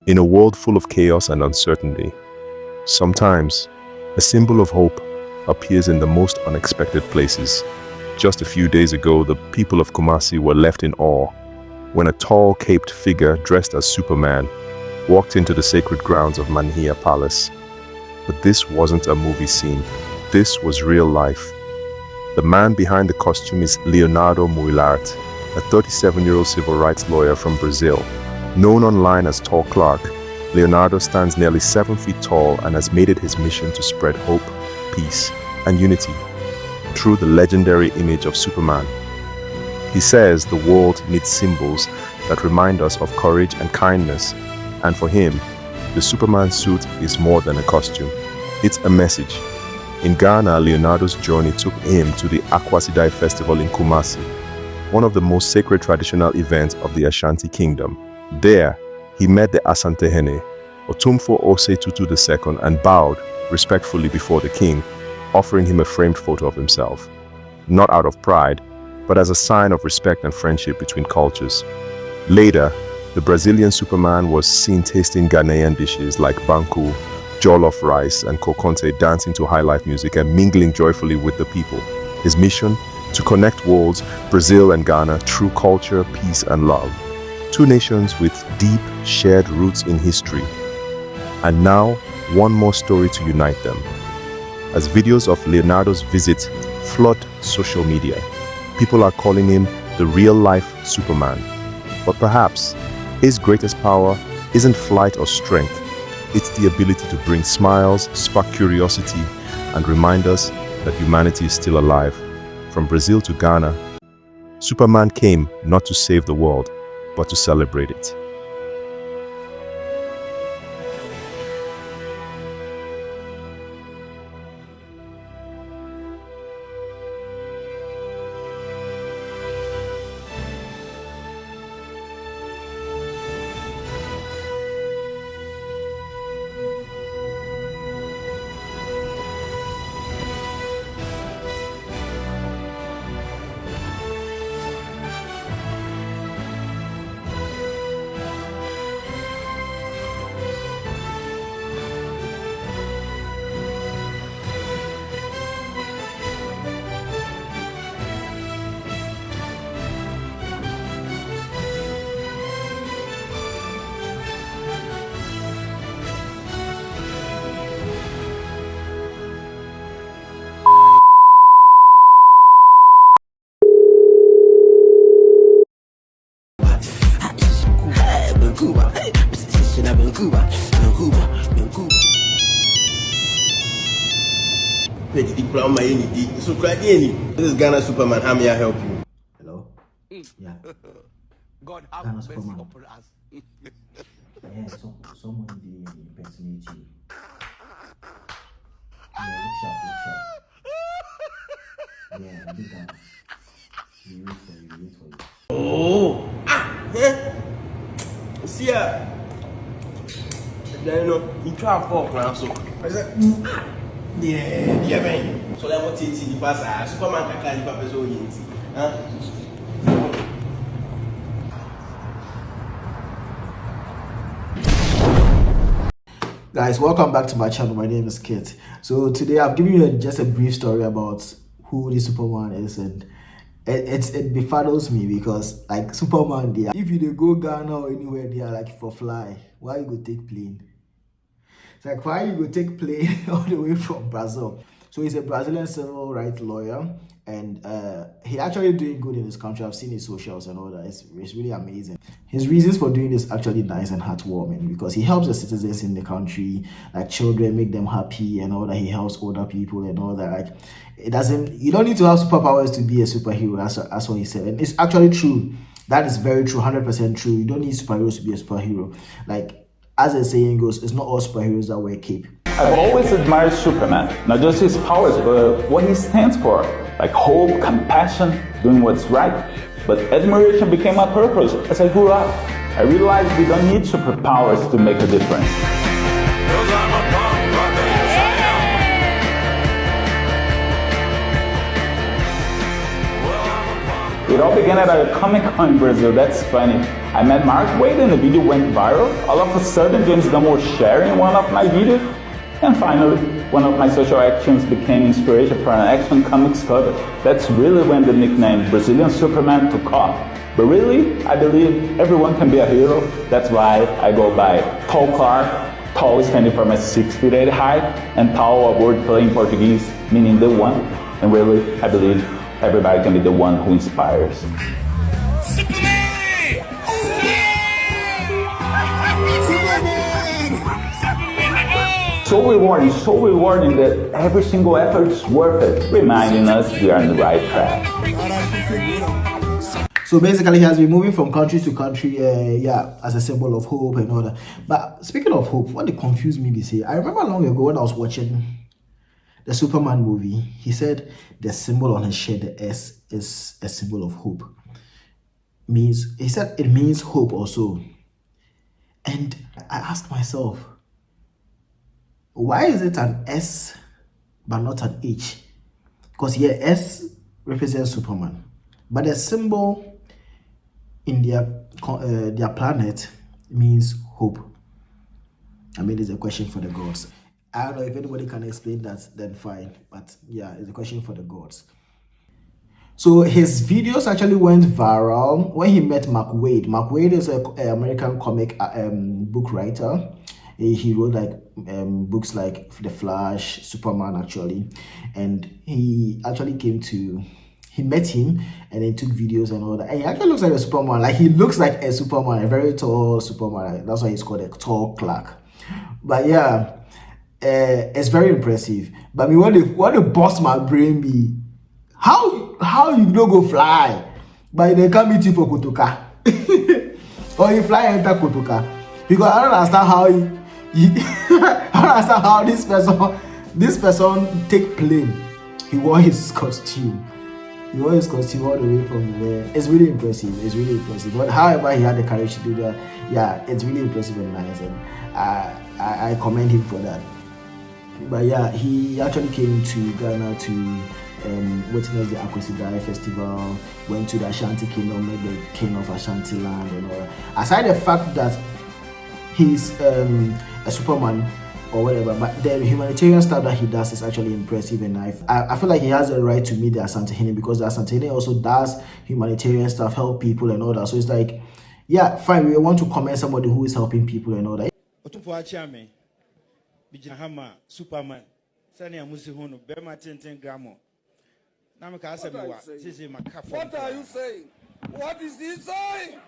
In a world full of chaos and uncertainty, sometimes a symbol of hope appears in the most unexpected places. Just a few days ago, the people of Kumasi were left in awe when a tall, caped figure dressed as Superman walked into the sacred grounds of Manhia Palace. But this wasn't a movie scene. This was real life. The man behind the costume is Leonardo Muylaert, a 37-year-old civil rights lawyer from Brazil. Known online as Tall Clark, Leonardo stands nearly 7 feet tall and has made it his mission to spread hope, peace, and unity through the legendary image of Superman. He says the world needs symbols that remind us of courage and kindness, and for him, the Superman suit is more than a costume. It's a message. In Ghana, Leonardo's journey took him to the Akwasidai Festival in Kumasi, one of the most sacred traditional events of the Ashanti Kingdom. There, he met the Asante Hene, Otumfo Ose Tutu II, and bowed respectfully before the king, offering him a framed photo of himself. Not out of pride, but as a sign of respect and friendship between cultures. Later, the Brazilian Superman was seen tasting Ghanaian dishes like banku, jollof rice, and kokonte, dancing to high-life music and mingling joyfully with the people. His mission? To connect worlds, Brazil and Ghana, through culture, peace, and love. Two nations with deep, shared roots in history. And now, one more story to unite them. As videos of Leonardo's visit flood social media, people are calling him the real-life Superman. But perhaps, his greatest power isn't flight or strength. It's the ability to bring smiles, spark curiosity, and remind us that humanity is still alive. From Brazil to Ghana, Superman came not to save the world, but to celebrate it. This is Ghana Superman. How may I help you? Hello? Yeah. God have Ghana mercy Superman. upon us. Yeah, someone they impersonate you. Yeah, look sharp. Yeah, big Ghana. We wait for you. Oh! See ya! Then, you try to fall around, so. Yeah, man. So, I'm going to take the pass. Superman can carry the paper so easy. Guys, welcome back to my channel. My name is Kit. So today I've given you just a brief story about who the Superman is, and it befuddles me because like Superman, if you go Ghana or anywhere, they are like for fly. Why you go take plane? It's like why you go take plane all the way from Brazil? So he's a Brazilian civil rights lawyer, and he actually doing good in his country. I've seen his socials and all that. It's really amazing. His reasons for doing this actually nice and heartwarming because he helps the citizens in the country, like children, make them happy and all that. He helps older people and all that. Like you don't need to have superpowers to be a superhero. That's what he said, and it's actually true. That is very true, 100% true. You don't need superheroes to be a superhero. Like as the saying goes, it's not all superheroes that wear cape. I've always admired Superman, not just his powers, but what he stands for, like hope, compassion, doing what's right. But admiration became my purpose as I grew up. I realized we don't need superpowers to make a difference. It all began at a Comic Con in Brazil. That's funny. I met Mark Wade and the video went viral. All of a sudden, James Gunn was sharing one of my videos. And finally, one of my social actions became inspiration for an Action Comics cover. That's really when the nickname Brazilian Superman took off. But really, I believe everyone can be a hero. That's why I go by Tall Clark, tall standing for my 6 feet 8 height, and tall a word play in Portuguese, meaning the one. And really, I believe everybody can be the one who inspires. So rewarding that every single effort is worth it, reminding us we are on the right track. So basically, he has been moving from country to country, as a symbol of hope and all that. But speaking of hope, what they confused me, I remember long ago when I was watching the Superman movie, he said the symbol on his shirt, the S, is a symbol of hope. He said it means hope also. And I asked myself, why is it an S but not an H? Because here S represents Superman, but the symbol in their planet means hope. I mean, it's a question for the gods. I don't know if anybody can explain that, then fine. But yeah, it's a question for the gods. So his videos actually went viral when he met Mark Waid. Mark Waid is an American comic book writer. He wrote books like The Flash, Superman actually, and he actually he met him and then took videos and all that. And he actually looks like a Superman. Like he looks like a Superman, a very tall Superman. That's why he's called a tall Clark. But yeah, it's very impressive. But I mean, what the boss my brain be? How you don't go fly? But they can't meet you for Kotoka. Or you fly enter Kotoka. Because I don't understand how I don't understand how this person take plane. He wore his costume. He wore his costume all the way from there. It's really impressive. It's really impressive. But however he had the courage to do that, yeah, it's really impressive and nice. And I commend him for that. But yeah, he actually came to Ghana to witness the Akwesidae festival, went to the Ashanti kingdom, met the king of Ashanti land and all that. Aside the fact that he's a Superman or whatever, but the humanitarian stuff that he does is actually impressive, and I feel like he has a right to meet the Asantehene, because the Asantehene also does humanitarian stuff, help people and all that. So it's like, yeah, fine, we want to commend somebody who is helping people and all that. Superman, Sani Amusi Hono, Bema 10 gramo. What are you saying? What is he saying?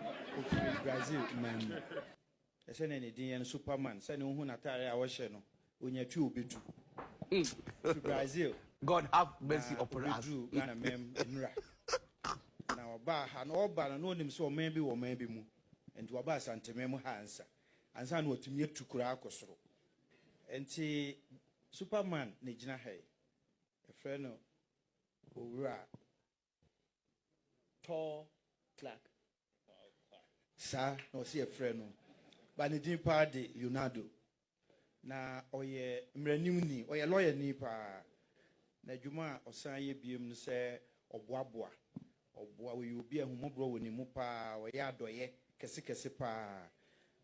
Brazil, man. I send any and Superman, send Hunatari, our channel, when you're too big to Brazil. God have mercy upon us. Now, Bar and all bar and know him so maybe or maybe more, and to a bass and to memo hands, and son what to me to Kurakosro. And see Superman, Nijina Hay, a friend of Ura tall Clark. Sir, no see a friend. But the deep party, Leonardo. Na oye mrenimni, oye lawyer nipa. Na juma osaye biem se obwabwa. Obwa we will be a humobro when you mupa, or ya doye, kesi pa.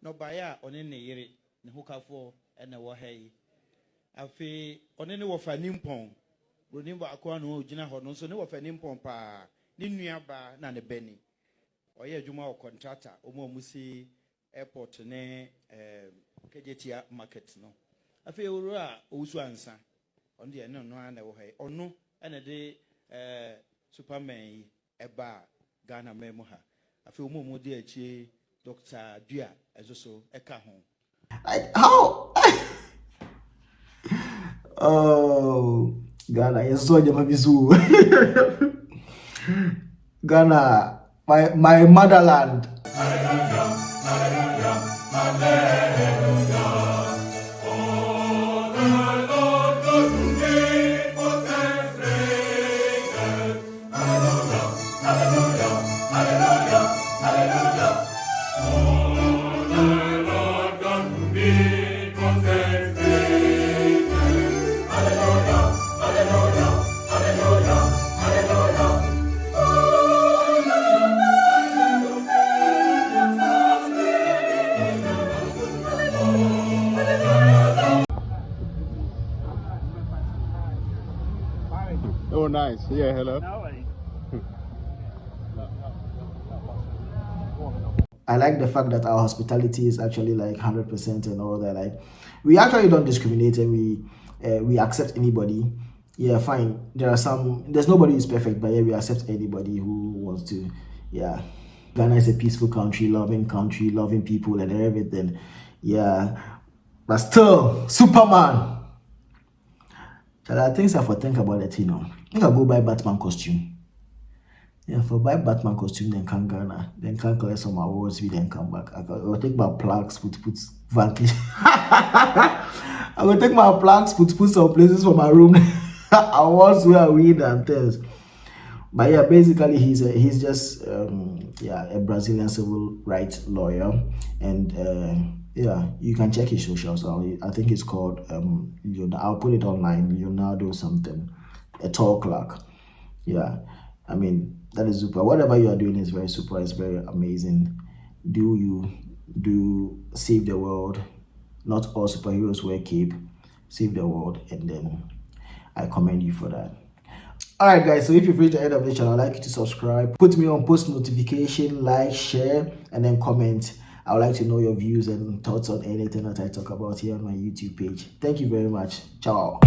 No baya on any yeri, ne hooka for and a wahey. Afe on any of a nimpon. Runimba aquano, Gina Hodon, so no of a nimpon pa. Ninuaba, nane benny. Oye juma or contractor, omo musi. Airport ne KJT market no afi owura owusu ansa on the no na wo he ono na de Superman eba Ghana memo ha afi omo de achi Dr. Dua ezoso eka ho like how oh Ghana yeso jama bisu Ghana my motherland. Oh, nice. Yeah, hello. I like the fact that our hospitality is actually like 100% and all that. Like, we actually don't discriminate and we accept anybody. Yeah, fine. There's nobody who's perfect, but yeah, we accept anybody who wants to. Yeah. Ghana is a peaceful country, loving people and everything. Yeah. But still, Superman. Shall I think about it, I think I'll go buy Batman costume. Yeah, for buy Batman costume, then come Ghana, then can collect some awards, we then come back. I'll take my plaques, put vanquish. I will take my plaques, put some places for my room. Awards where I win and things. But yeah, basically he's just a Brazilian civil rights lawyer, and yeah, you can check his socials. I think it's called I'll put it online. Leonardo something, a tall clerk. Yeah, I mean that is super. Whatever you are doing is very super. It's very amazing. Do save the world. Not all superheroes wear cape. Save the world, and then I commend you for that. Alright guys, so if you've reached the end of the channel, I'd like you to subscribe, put me on post notification, like, share, and then comment. I would like to know your views and thoughts on anything that I talk about here on my YouTube page. Thank you very much. Ciao.